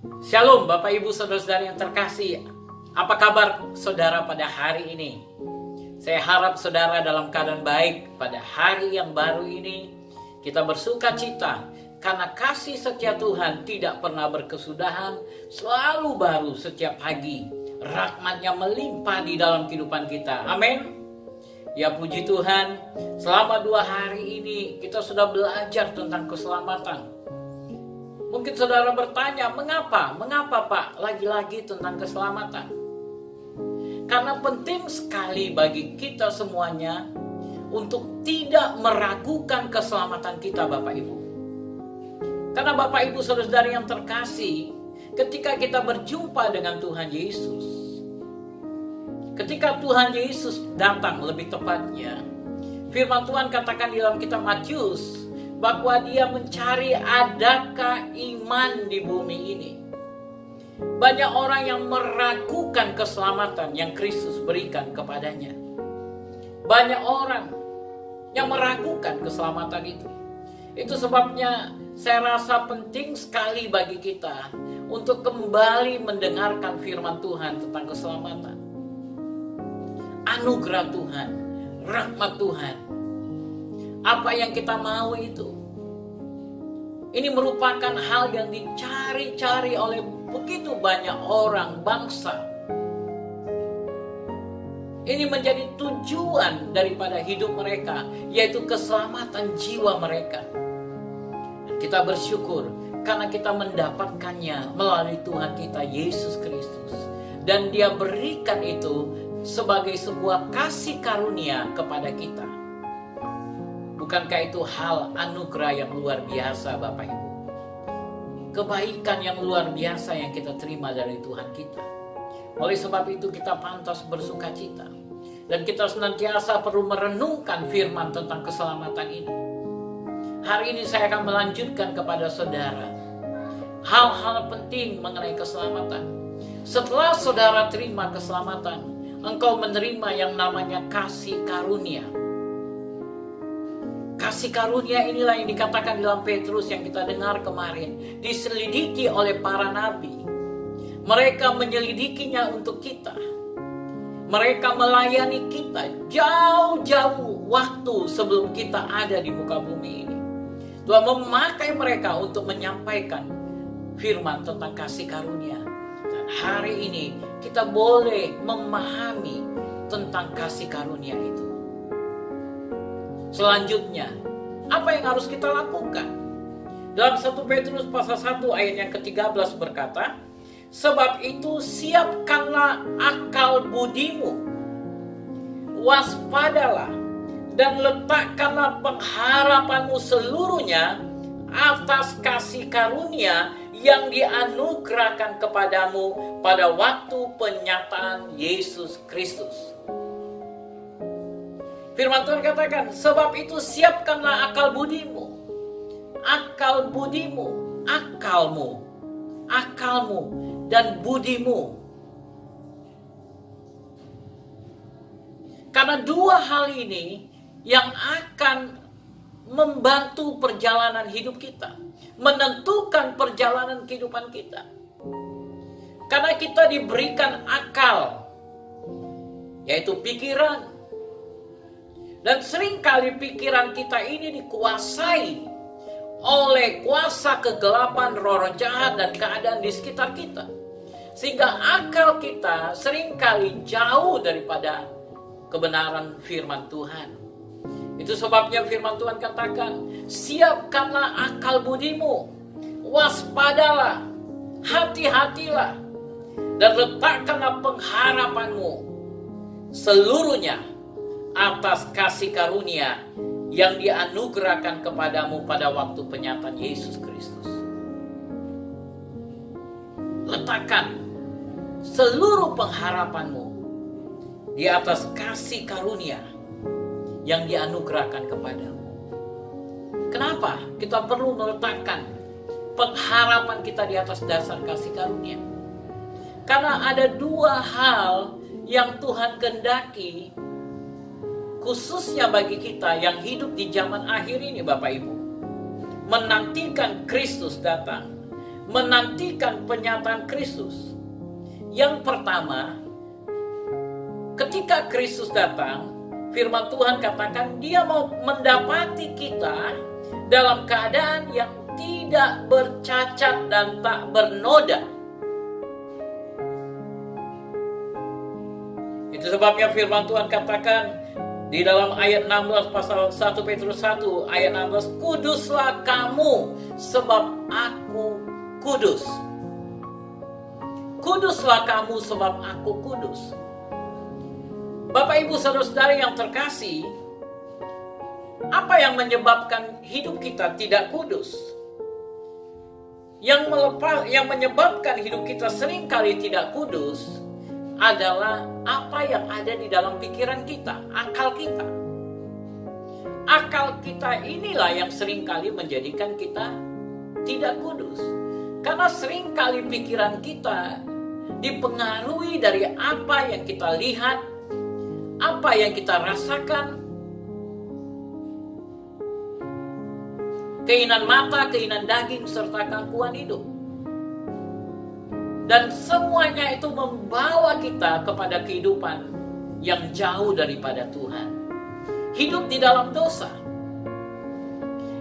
Shalom Bapak Ibu Saudara-saudara yang terkasih. Apa kabar saudara pada hari ini? Saya harap saudara dalam keadaan baik pada hari yang baru ini. Kita bersuka cita karena kasih setia Tuhan tidak pernah berkesudahan, selalu baru setiap pagi. Rahmat-Nya melimpah di dalam kehidupan kita. Amin. Ya puji Tuhan, selama 2 hari ini kita sudah belajar tentang keselamatan. Mungkin saudara bertanya, mengapa? Mengapa Pak lagi-lagi tentang keselamatan? Karena penting sekali bagi kita semuanya untuk tidak meragukan keselamatan kita Bapak Ibu. Karena Bapak Ibu saudara-saudara yang terkasih, ketika kita berjumpa dengan Tuhan Yesus, ketika Tuhan Yesus datang lebih tepatnya, firman Tuhan katakan di dalam kitab Matius, bahwa dia mencari adakah iman di bumi ini. Banyak orang yang meragukan keselamatan yang Kristus berikan kepadanya. Banyak orang yang meragukan keselamatan itu. Itu sebabnya saya rasa penting sekali bagi kita untuk kembali mendengarkan firman Tuhan tentang keselamatan. Anugerah Tuhan, rahmat Tuhan. Apa yang kita mau itu. Ini merupakan hal yang dicari-cari oleh begitu banyak orang bangsa. Ini menjadi tujuan daripada hidup mereka, yaitu keselamatan jiwa mereka. Dan kita bersyukur karena kita mendapatkannya melalui Tuhan kita Yesus Kristus. Dan Dia berikan itu sebagai sebuah kasih karunia kepada kita. Bukankah itu hal anugerah yang luar biasa Bapak Ibu? Kebaikan yang luar biasa yang kita terima dari Tuhan kita. Oleh sebab itu kita pantas bersuka cita. Dan kita senantiasa perlu merenungkan firman tentang keselamatan ini. Hari ini saya akan melanjutkan kepada saudara hal-hal penting mengenai keselamatan. Setelah saudara terima keselamatan, engkau menerima yang namanya kasih karunia. Kasih karunia inilah yang dikatakan dalam Petrus yang kita dengar kemarin. Diselidiki oleh para nabi. Mereka menyelidikinya untuk kita. Mereka melayani kita jauh-jauh waktu sebelum kita ada di muka bumi ini. Tuhan memakai mereka untuk menyampaikan firman tentang kasih karunia. Dan hari ini kita boleh memahami tentang kasih karunia itu. Selanjutnya, apa yang harus kita lakukan? Dalam 1 Petrus pasal 1 ayat yang ke-13 berkata, sebab itu siapkanlah akal budimu, waspadalah, dan letakkanlah pengharapanmu seluruhnya atas kasih karunia yang dianugerahkan kepadamu pada waktu penyataan Yesus Kristus. Firman Tuhan katakan, sebab itu siapkanlah akal budimu. Akal budimu, akalmu, dan budimu. Karena 2 hal ini yang akan membantu perjalanan hidup kita. Menentukan perjalanan kehidupan kita. Karena kita diberikan akal, yaitu pikiran. Dan seringkali pikiran kita ini dikuasai oleh kuasa kegelapan, roh jahat, dan keadaan di sekitar kita. Sehingga akal kita seringkali jauh daripada kebenaran firman Tuhan. Itu sebabnya firman Tuhan katakan, siapkanlah akal budimu, waspadalah, hati-hatilah, dan letakkanlah pengharapanmu seluruhnya atas kasih karunia yang dianugerahkan kepadamu pada waktu penyataan Yesus Kristus. Letakkan seluruh pengharapanmu di atas kasih karunia yang dianugerahkan kepadamu. Kenapa kita perlu meletakkan pengharapan kita di atas dasar kasih karunia? Karena ada 2 hal yang Tuhan kehendaki, khususnya bagi kita yang hidup di zaman akhir ini Bapak Ibu. Menantikan Kristus datang. menantikan penyataan Kristus. Yang pertama, ketika Kristus datang, firman Tuhan katakan dia mau mendapati kita dalam keadaan yang tidak bercacat dan tak bernoda. Itu sebabnya firman Tuhan katakan di dalam ayat 16 pasal 1 Petrus 1 ayat 16, kuduslah kamu sebab aku kudus. Kuduslah kamu sebab aku kudus. Bapak Ibu saudara-saudari yang terkasih, apa yang menyebabkan hidup kita tidak kudus? Yang menyebabkan hidup kita seringkali tidak kudus adalah apa yang ada di dalam pikiran kita, akal kita. Akal kita inilah yang seringkali menjadikan kita tidak kudus. Karena seringkali pikiran kita dipengaruhi dari apa yang kita lihat, apa yang kita rasakan, keinginan mata, keinginan daging, serta keangkuhan hidup. Dan semuanya itu membawa kita kepada kehidupan yang jauh daripada Tuhan. Hidup di dalam dosa.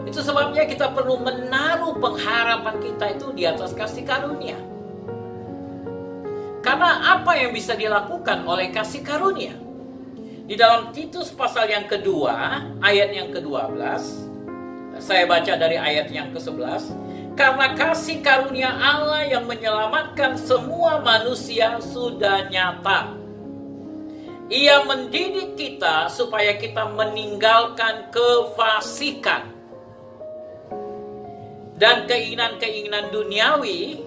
Itu sebabnya kita perlu menaruh pengharapan kita itu di atas kasih karunia. Karena apa yang bisa dilakukan oleh kasih karunia? Di dalam Titus pasal yang kedua, ayat yang ke-12, saya baca dari ayat yang ke-11. Karena kasih karunia Allah yang menyelamatkan semua manusia sudah nyata. Ia mendidik kita supaya kita meninggalkan kefasikan dan keinginan-keinginan duniawi,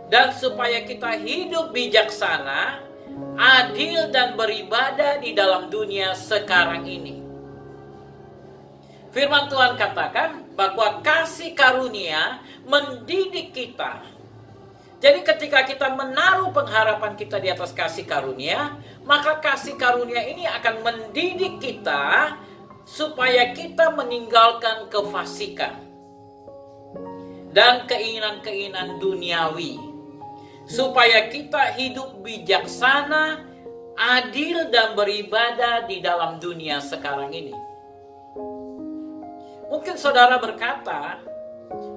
dan supaya kita hidup bijaksana, adil dan beribadah di dalam dunia sekarang ini. Firman Tuhan katakan bahwa kasih karunia mendidik kita. Jadi ketika kita menaruh pengharapan kita di atas kasih karunia, maka kasih karunia ini akan mendidik kita supaya kita meninggalkan kefasikan dan keinginan-keinginan duniawi, supaya kita hidup bijaksana, adil dan beribadah di dalam dunia sekarang ini. Mungkin saudara berkata,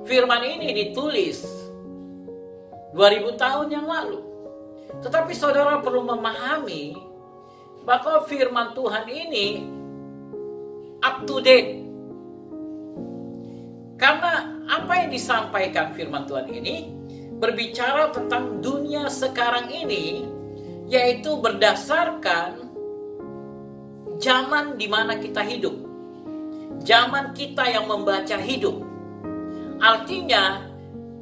firman ini ditulis 2000 tahun yang lalu. Tetapi saudara perlu memahami bahwa firman Tuhan ini up to date. Karena apa yang disampaikan firman Tuhan ini berbicara tentang dunia sekarang ini, yaitu berdasarkan zaman di mana kita hidup. Zaman kita yang membaca hidup. Artinya,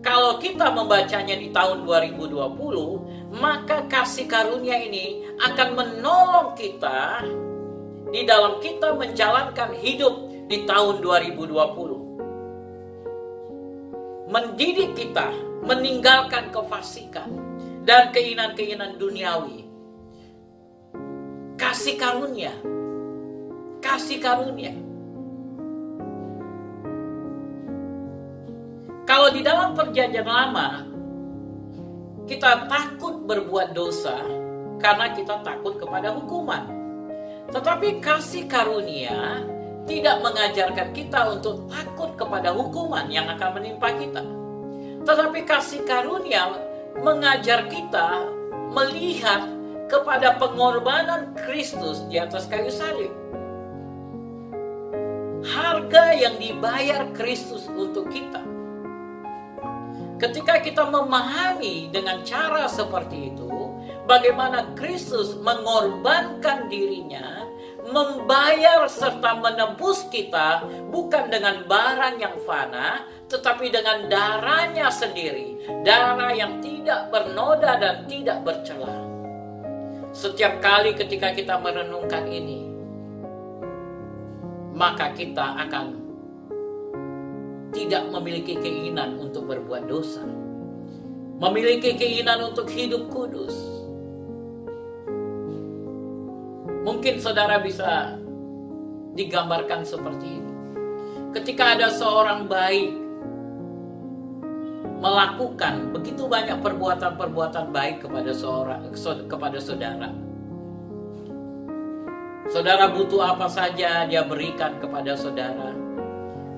kalau kita membacanya di tahun 2020, maka kasih karunia ini akan menolong kita di dalam kita menjalankan hidup di tahun 2020. Mendidik kita meninggalkan kefasikan dan keinginan-keinginan duniawi. Kasih karunia. Kasih karunia. Kalau di dalam perjanjian lama, kita takut berbuat dosa karena kita takut kepada hukuman. Tetapi kasih karunia tidak mengajarkan kita untuk takut kepada hukuman yang akan menimpa kita. Tetapi kasih karunia mengajar kita melihat kepada pengorbanan Kristus di atas kayu salib. Harga yang dibayar Kristus untuk kita. Ketika kita memahami dengan cara seperti itu, bagaimana Kristus mengorbankan dirinya, membayar serta menebus kita bukan dengan barang yang fana, tetapi dengan darahnya sendiri, darah yang tidak bernoda dan tidak bercela. Setiap kali ketika kita merenungkan ini, maka kita akan tidak memiliki keinginan untuk berbuat dosa, memiliki keinginan untuk hidup kudus. Mungkin saudara bisa digambarkan seperti ini. Ketika ada seorang bayi melakukan begitu banyak perbuatan-perbuatan baik kepada saudara. Saudara butuh apa saja, dia berikan kepada saudara.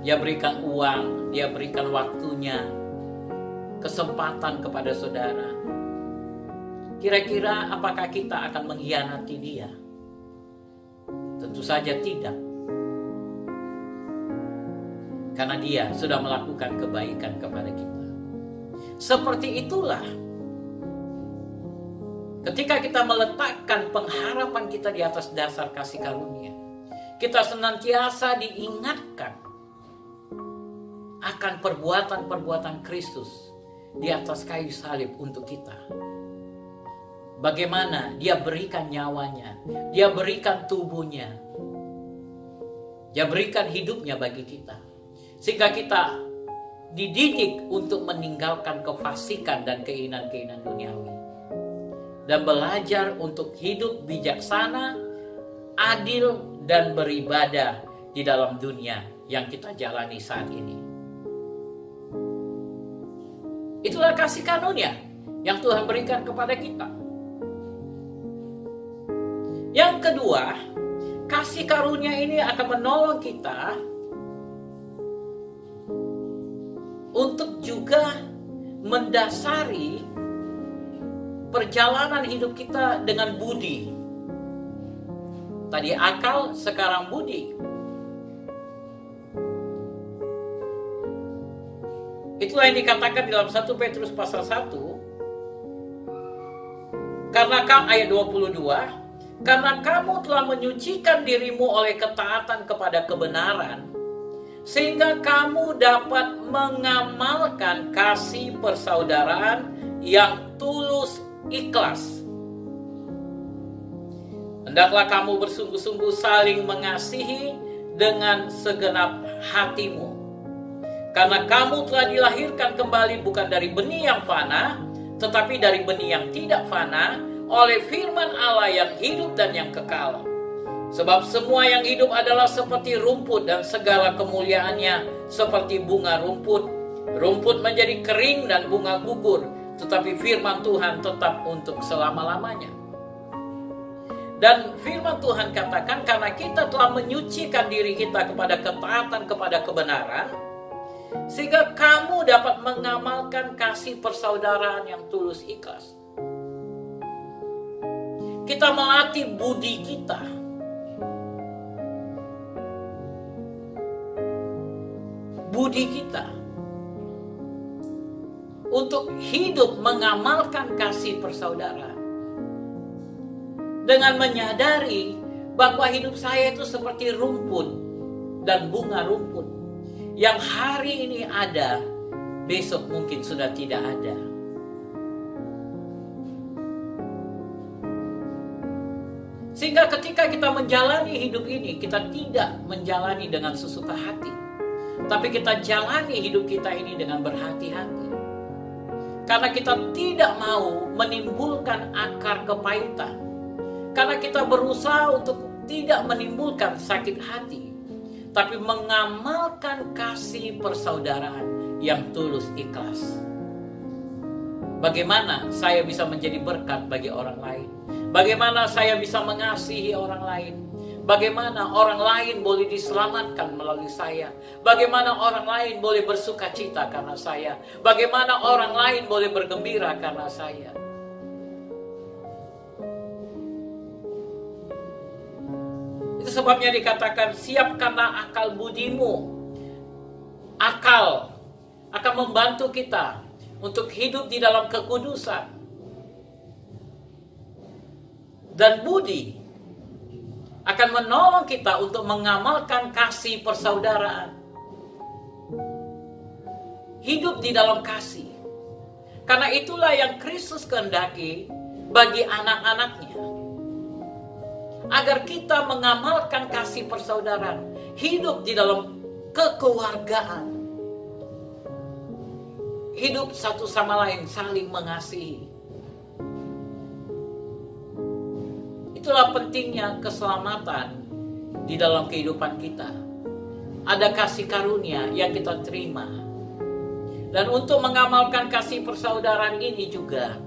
Dia berikan uang, dia berikan waktunya, kesempatan kepada saudara. Kira-kira apakah kita akan mengkhianati dia? Tentu saja tidak. Karena dia sudah melakukan kebaikan kepada kita. Seperti itulah ketika kita meletakkan pengharapan kita di atas dasar kasih karunia, kita senantiasa diingatkan akan perbuatan-perbuatan Kristus di atas kayu salib untuk kita. Bagaimana dia berikan nyawanya, dia berikan tubuhnya, dia berikan hidupnya bagi kita. Sehingga kita dididik untuk meninggalkan kefasikan dan keinginan-keinginan duniawi. Dan belajar untuk hidup bijaksana, adil, dan beribadah di dalam dunia yang kita jalani saat ini. Itulah kasih karunia yang Tuhan berikan kepada kita. Yang kedua, kasih karunia ini akan menolong kita untuk juga mendasari perjalanan hidup kita dengan budi. Tadi akal, sekarang budi. Itulah yang dikatakan dalam 1 Petrus pasal 1. Karena ayat 22, karena kamu telah menyucikan dirimu oleh ketaatan kepada kebenaran, sehingga kamu dapat mengamalkan kasih persaudaraan yang tulus ikhlas. Hendaklah kamu bersungguh-sungguh saling mengasihi dengan segenap hatimu. Karena kamu telah dilahirkan kembali bukan dari benih yang fana, tetapi dari benih yang tidak fana, oleh firman Allah yang hidup dan yang kekal. Sebab semua yang hidup adalah seperti rumput dan segala kemuliaannya seperti bunga rumput. Rumput menjadi kering dan bunga gugur, tetapi firman Tuhan tetap untuk selama-lamanya. Dan firman Tuhan katakan, karena kita telah menyucikan diri kita kepada ketaatan kepada kebenaran, sehingga kamu dapat mengamalkan kasih persaudaraan yang tulus ikhlas. Kita melatih budi kita. Budi kita untuk hidup mengamalkan kasih persaudaraan dengan menyadari bahwa hidup saya itu seperti rumput dan bunga rumput yang hari ini ada, besok mungkin sudah tidak ada. Sehingga ketika kita menjalani hidup ini, kita tidak menjalani dengan sesuka hati, tapi kita jalani hidup kita ini dengan berhati-hati. Karena kita tidak mau menimbulkan akar kepahitan. Karena kita berusaha untuk tidak menimbulkan sakit hati, tapi mengamalkan kasih persaudaraan yang tulus ikhlas. Bagaimana saya bisa menjadi berkat bagi orang lain? Bagaimana saya bisa mengasihi orang lain? Bagaimana orang lain boleh diselamatkan melalui saya? Bagaimana orang lain boleh bersuka cita karena saya? Bagaimana orang lain boleh bergembira karena saya? Itu sebabnya dikatakan, siapkanlah akal budimu. Akal akan membantu kita untuk hidup di dalam kekudusan. Dan budi akan menolong kita untuk mengamalkan kasih persaudaraan. Hidup di dalam kasih. Karena itulah yang Kristus kehendaki bagi anak-anaknya. Agar kita mengamalkan kasih persaudaraan. Hidup di dalam kekeluargaan. Hidup satu sama lain, saling mengasihi. Itulah pentingnya keselamatan di dalam kehidupan kita. Ada kasih karunia yang kita terima. Dan untuk mengamalkan kasih persaudaraan ini juga,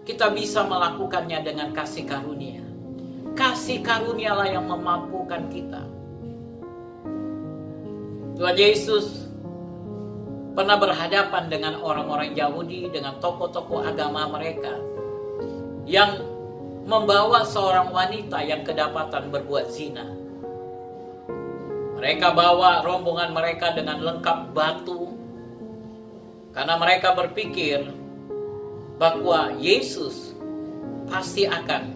kita bisa melakukannya dengan kasih karunia. Kasih karunialah yang memampukan kita. Tuhan Yesus pernah berhadapan dengan orang-orang Yahudi, dengan tokoh-tokoh agama mereka, yang membawa seorang wanita yang kedapatan berbuat zina. Mereka bawa rombongan mereka dengan lengkap batu, karena mereka berpikir bahwa Yesus pasti akan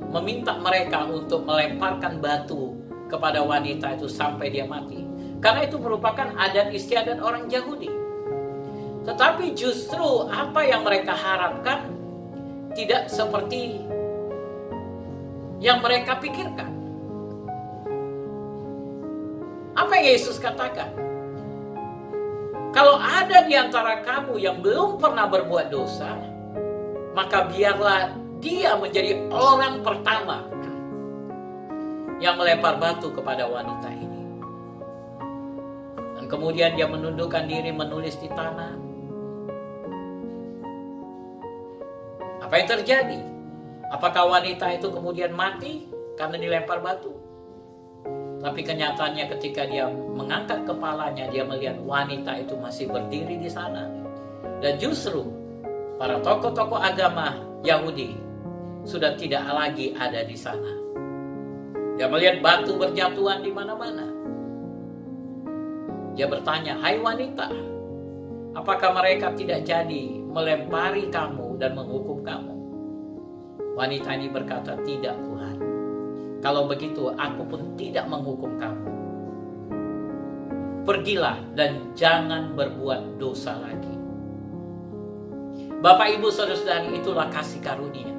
meminta mereka untuk melemparkan batu kepada wanita itu sampai dia mati. Karena itu merupakan adat istiadat orang Yahudi. Tetapi justru apa yang mereka harapkan tidak seperti yang mereka pikirkan. Apa yang Yesus katakan? Kalau ada di antara kamu yang belum pernah berbuat dosa, maka biarlah dia menjadi orang pertama yang melempar batu kepada wanita ini. Dan kemudian dia menundukkan diri menulis di tanah. Apa yang terjadi? Apakah wanita itu kemudian mati karena dilempar batu? Tapi kenyataannya ketika dia mengangkat kepalanya, dia melihat wanita itu masih berdiri di sana. Dan justru para tokoh-tokoh agama Yahudi sudah tidak lagi ada di sana. Dia melihat batu berjatuhan di mana-mana. Dia bertanya, "Hai wanita, apakah mereka tidak jadi melempari kamu dan menghukum kamu?" Wanita ini berkata, "Tidak, Tuhan. Kalau begitu, aku pun tidak menghukum kamu. Pergilah dan jangan berbuat dosa lagi." Bapak, Ibu, Saudara-saudari, itulah kasih karunia.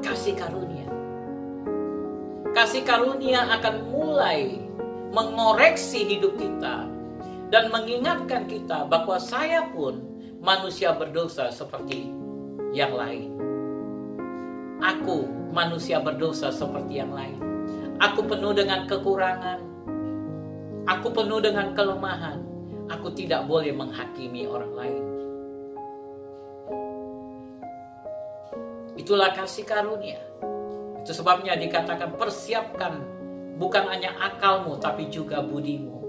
Kasih karunia. Kasih karunia akan mulai mengoreksi hidup kita dan mengingatkan kita bahwa saya pun manusia berdosa seperti yang lain. Aku manusia berdosa seperti yang lain. Aku penuh dengan kekurangan. Aku penuh dengan kelemahan. Aku tidak boleh menghakimi orang lain. Itulah kasih karunia. Itu sebabnya dikatakan persiapkan bukan hanya akalmu tapi juga budimu.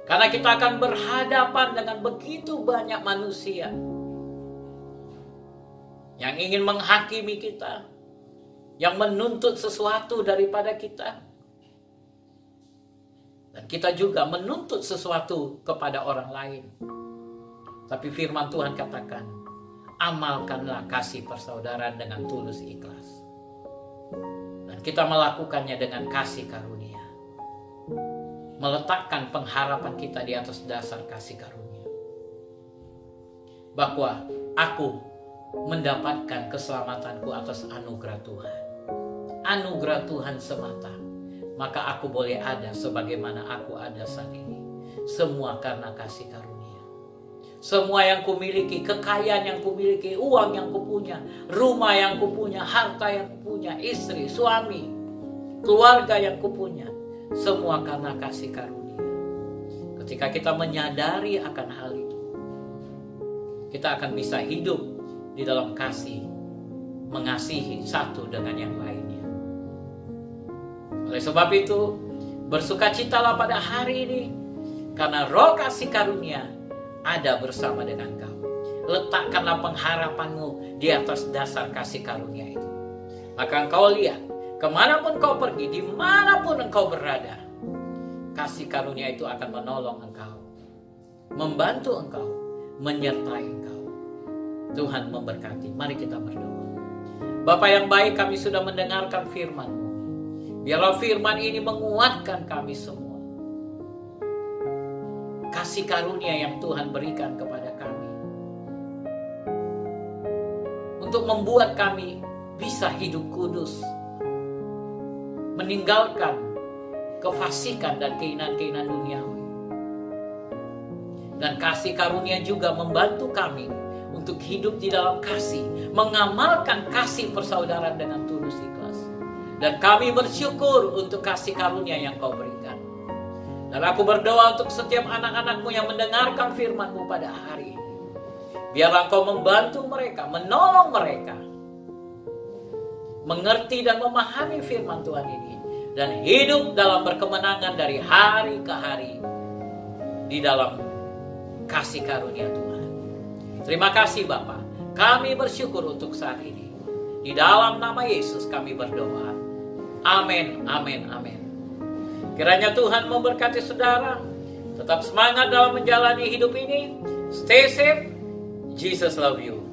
Karena kita akan berhadapan dengan begitu banyak manusia yang ingin menghakimi kita, yang menuntut sesuatu daripada kita. Dan kita juga menuntut sesuatu kepada orang lain. Tapi firman Tuhan katakan, amalkanlah kasih persaudaraan dengan tulus ikhlas. Dan kita melakukannya dengan kasih karunia. Meletakkan pengharapan kita di atas dasar kasih karunia. Bahwa aku mendapatkan keselamatanku atas anugerah Tuhan. Anugerah Tuhan semata. Maka aku boleh ada sebagaimana aku ada saat ini. Semua karena kasih karunia. Semua yang kumiliki, kekayaan yang kumiliki, uang yang kupunya, rumah yang kupunya, harta yang kupunya, istri, suami, keluarga yang kupunya, semua karena kasih karunia. Ketika kita menyadari akan hal itu, kita akan bisa hidup di dalam kasih, mengasihi satu dengan yang lainnya. Oleh sebab itu, bersukacitalah pada hari ini, karena roh kasih karunia ada bersama dengan kau. Letakkanlah pengharapanmu di atas dasar kasih karunia itu. Maka engkau lihat, kemanapun kau pergi, dimanapun engkau berada, kasih karunia itu akan menolong engkau, membantu engkau, menyertai engkau. Tuhan memberkati. Mari kita berdoa. Bapa yang baik, kami sudah mendengarkan firman-Mu. Biarlah firman ini menguatkan kami semua. Kasih karunia yang Tuhan berikan kepada kami, untuk membuat kami bisa hidup kudus, meninggalkan kefasikan dan keinginan-keinginan duniawi. Dan kasih karunia juga membantu kami untuk hidup di dalam kasih, mengamalkan kasih persaudaraan dengan tulus ikhlas. Dan kami bersyukur untuk kasih karunia yang Kau berikan. Dan aku berdoa untuk setiap anak-anak-Mu yang mendengarkan firman-Mu pada hari ini. Biarlah Engkau membantu mereka, menolong mereka mengerti dan memahami firman Tuhan ini, dan hidup dalam berkemenangan dari hari ke hari di dalam kasih karunia Tuhan. Terima kasih Bapa. Kami bersyukur untuk saat ini. Di dalam nama Yesus kami berdoa. Amin, amin, amin. Kiranya Tuhan memberkati saudara. Tetap semangat dalam menjalani hidup ini. Stay safe. Jesus love you.